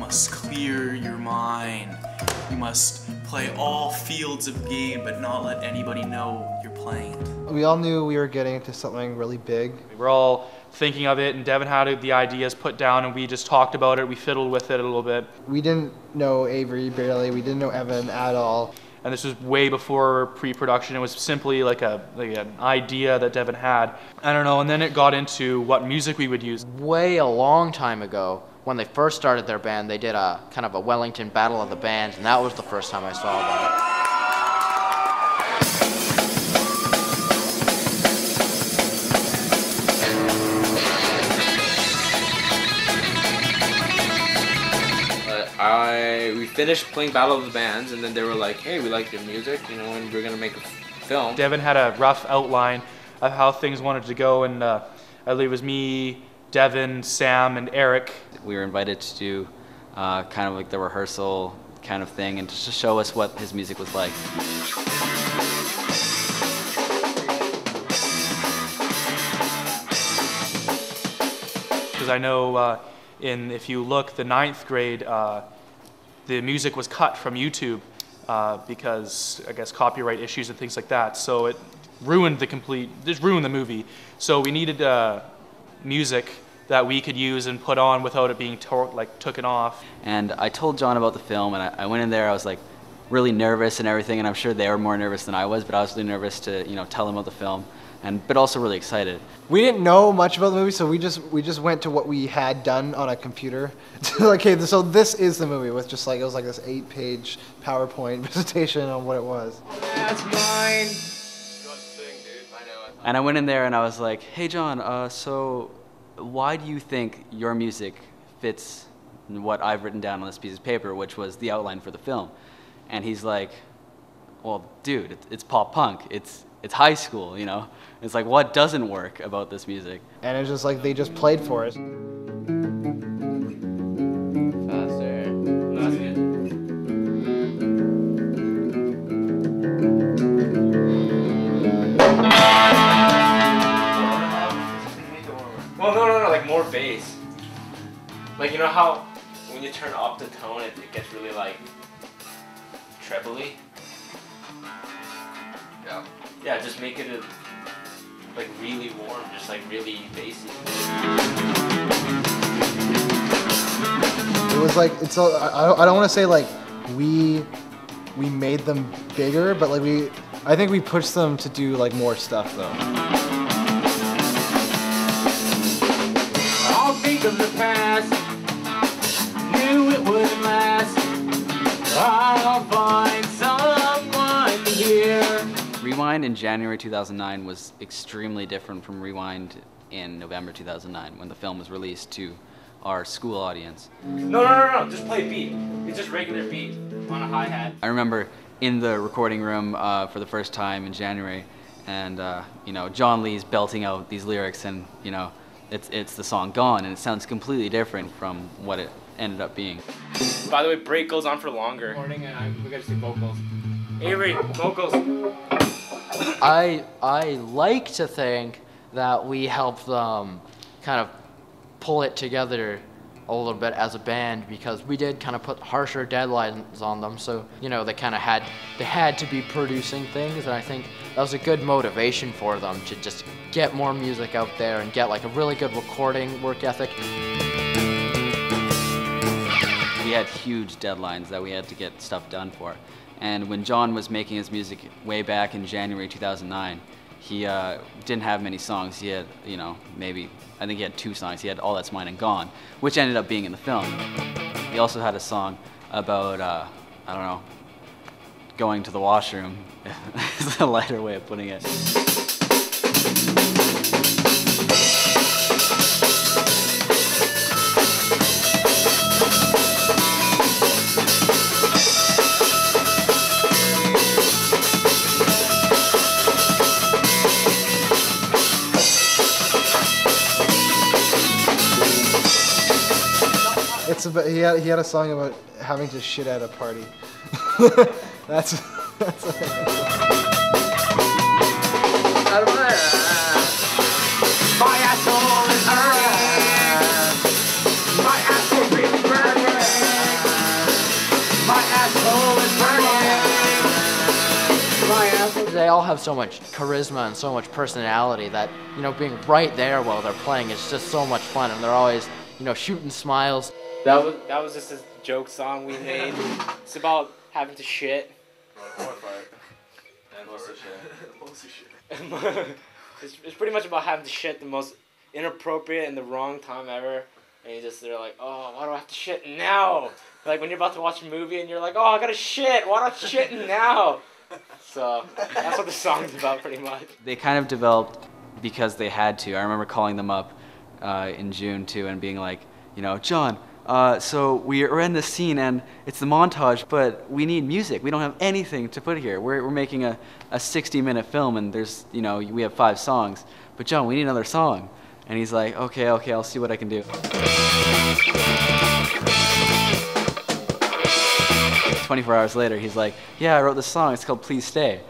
must clear your mind. You must play all fields of game, but not let anybody know you're playing it. We all knew we were getting into something really big. We were all thinking of it, and Devin had the ideas put down, and we just talked about it. We fiddled with it a little bit. We didn't know Avery barely. We didn't know Evan at all. And this was way before pre-production. It was simply like an idea that Devin had. I don't know, and then it got into what music we would use. Way a long time ago, when they first started their band, they did a kind of a Wellington Battle of the Bands, and that was the first time I saw about it. We finished playing Battle of the Bands, and then they were like, hey, we like your music, you know, and we're gonna make a film. Devin had a rough outline of how things wanted to go, and I believe it was me, Devin, Sam, and Eric. We were invited to do kind of like the rehearsal kind of thing, and just to show us what his music was like. Because I know if you look, the 9th grade, the music was cut from YouTube because I guess copyright issues and things like that. So it ruined the movie. So we needed music that we could use and put on without it being taken off. And I told John about the film, and I went in there. I was like really nervous and everything, and I'm sure they were more nervous than I was. But I was really nervous to tell them about the film, but also really excited. We didn't know much about the movie, so we just went to what we had done on a computer. Like, hey, so this is the movie with just like, it was like this 8-page PowerPoint presentation on what it was. That's mine. And I went in there and I was like, hey John, so why do you think your music fits what I've written down on this piece of paper, which was the outline for the film? And he's like, well, dude, it's pop punk. It's high school, you know? It's like, what doesn't work about this music? And it's just like, they just played for us. Faster. That's good. Well, no, like more bass. Like, you know how when you turn up the tone, it gets really like trebly? Yeah. Yeah, just make it like really warm, just like really bassy. It was like, I don't want to say like we made them bigger, but like I think we pushed them to do like more stuff though. I'll think of the past, knew it wouldn't last. I'll find someone here. Rewind in January 2009 was extremely different from Rewind in November 2009 when the film was released to our school audience. No, just play beat. It's just regular beat on a hi-hat. I remember in the recording room for the first time in January, and John Lee's belting out these lyrics, and it's the song Gone, and it sounds completely different from what it ended up being. By the way, break goes on for longer. We gotta see vocals. Avery, vocals. I like to think that we helped them kind of pull it together a little bit as a band, because we did kind of put harsher deadlines on them, so they kind of had to be producing things, and I think that was a good motivation for them to just get more music out there and get like a really good recording work ethic. We had huge deadlines that we had to get stuff done for. And when John was making his music way back in January 2009, he didn't have many songs. He had, I think he had 2 songs. He had All That's Mine and Gone, which ended up being in the film. He also had a song about, I don't know, going to the washroom. It's a lighter way of putting it. He had a song about having to shit at a party. that's Out of my ass. My asshole is hurting. My asshole is burning. all have so much charisma and so much personality that, you know, being right there while they're playing is just so much fun, and they're always, you know, shooting smiles. That was just a joke song we made. It's about having to shit. It's pretty much about having to shit the most inappropriate and the wrong time ever. And they're like, oh, why do I have to shit now? Like when you're about to watch a movie and you're like, oh, I gotta shit. Why not shit now? So that's what the song's about pretty much. They kind of developed because they had to. I remember calling them up in June too and being like, you know, John, so we're in this scene and it's the montage, but we need music. We don't have anything to put here. We're making a 60-minute film and there's, you know, we have 5 songs. But John, we need another song. And he's like, okay, I'll see what I can do. 24 hours later, he's like, yeah, I wrote this song. It's called Please Stay.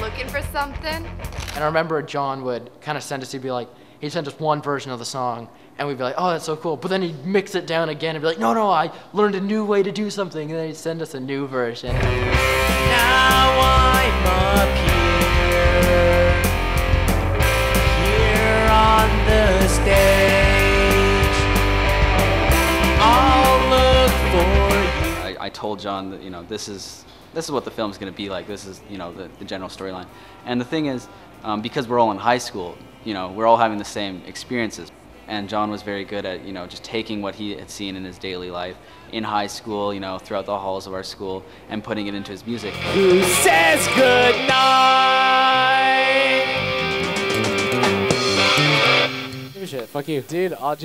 Looking for something? And I remember John would kind of send us, he'd send us one version of the song, and we'd be like, oh, that's so cool. But then he'd mix it down again and be like, no, I learned a new way to do something. And then he'd send us a new version. Now I'm up here on the stage. I'll look for you. I told John that, you know, this is what the film's going to be like. This is, you know, the general storyline. And the thing is, because we're all in high school, you know, we're all having the same experiences. And John was very good at, you know, just taking what he had seen in his daily life in high school, you know, throughout the halls of our school, and putting it into his music. Who says goodnight? Give a shit, fuck you. Dude, I'll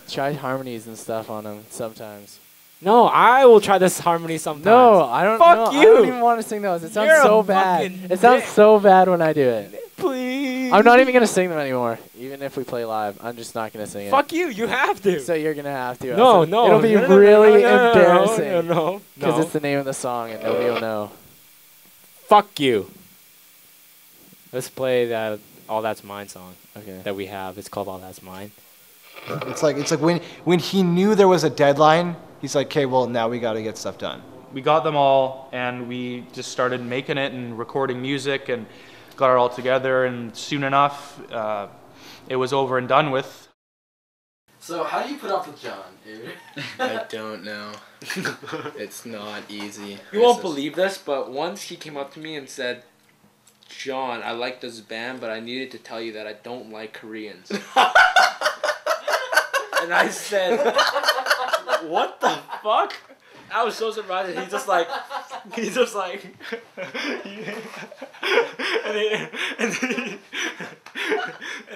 try harmonies and stuff on them sometimes. No, I will try this harmony sometimes. No, I don't. Fuck you! I don't even want to sing those. It sounds so bad. It sounds so bad when I do it. Please. I'm not even gonna sing them anymore. Even if we play live, I'm just not gonna sing it. Fuck you! You have to. So you're gonna have to. No, no. It'll be really embarrassing. No, because it's the name of the song and nobody will know. Fuck you. Let's play that All That's Mine song. Okay. That we have. It's called All That's Mine. It's like when he knew there was a deadline. He's like, okay, well, now we got to get stuff done. We got them all, and we just started making it and recording music and got it all together, and soon enough, it was over and done with. So how do you put up with John, dude? I don't know. It's not easy. You won't believe this, but once he came up to me and said, John, I like this band, but I needed to tell you that I don't like Koreans. And I said, what the fuck? I was so surprised. And he's just like, and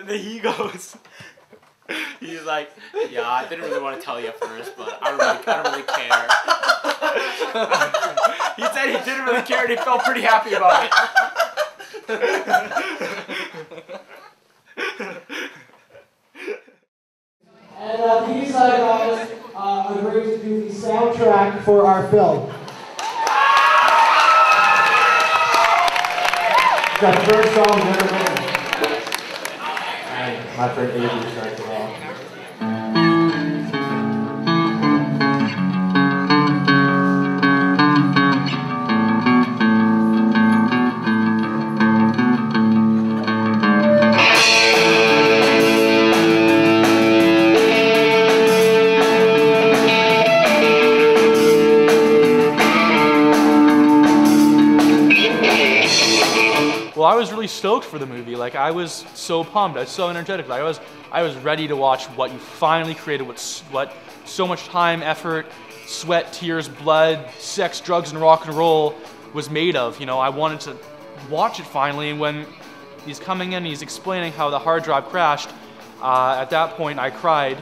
then he goes, he's like, yeah, I didn't really want to tell you at first, but I don't really care. He said he didn't really care and he felt pretty happy about it. And these guys agreed to do the soundtrack for our film. That first song never written. And my friend Avery starts it off. Well, I was really stoked for the movie. Like, I was so pumped. I was so energetic. Like, I was ready to watch what you finally created. What so much time, effort, sweat, tears, blood, sex, drugs, and rock and roll was made of. You know, I wanted to watch it finally. And when he's coming in, he's explaining how the hard drive crashed. At that point, I cried.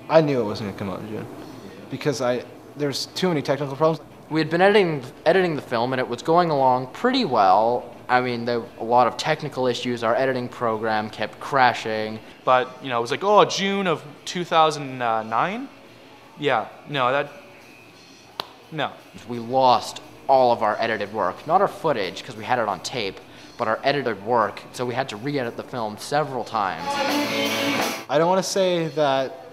I knew it wasn't gonna come out in June because there's too many technical problems. We had been editing the film, and it was going along pretty well. I mean, there were a lot of technical issues. Our editing program kept crashing. But, you know, it was like, oh, June of 2009. Yeah, no. We lost all of our edited work. Not our footage, because we had it on tape, but our edited work, so we had to re-edit the film several times. I don't want to say that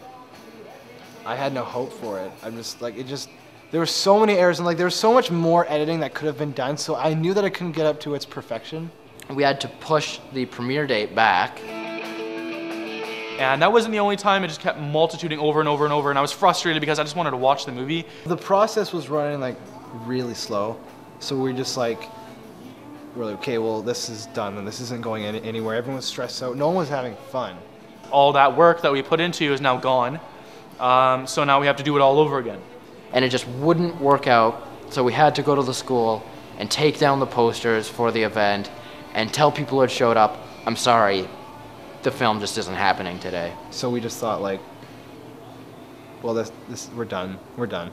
I had no hope for it. I'm just like, there were so many errors and like there was so much more editing that could have been done, so I knew that I couldn't get up to its perfection. We had to push the premiere date back. And that wasn't the only time. It just kept multituding over and over and over, and I was frustrated because I just wanted to watch the movie. The process was running like really slow, so we're like, okay, well, this is done and this isn't going anywhere. Everyone's stressed out. No one was having fun. All that work that we put into is now gone, so now we have to do it all over again. And it just wouldn't work out, so we had to go to the school and take down the posters for the event and tell people who had showed up, I'm sorry, the film just isn't happening today. So we just thought like, well, we're done.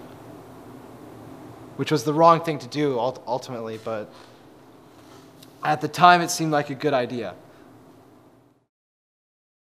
Which was the wrong thing to do ultimately, but at the time it seemed like a good idea.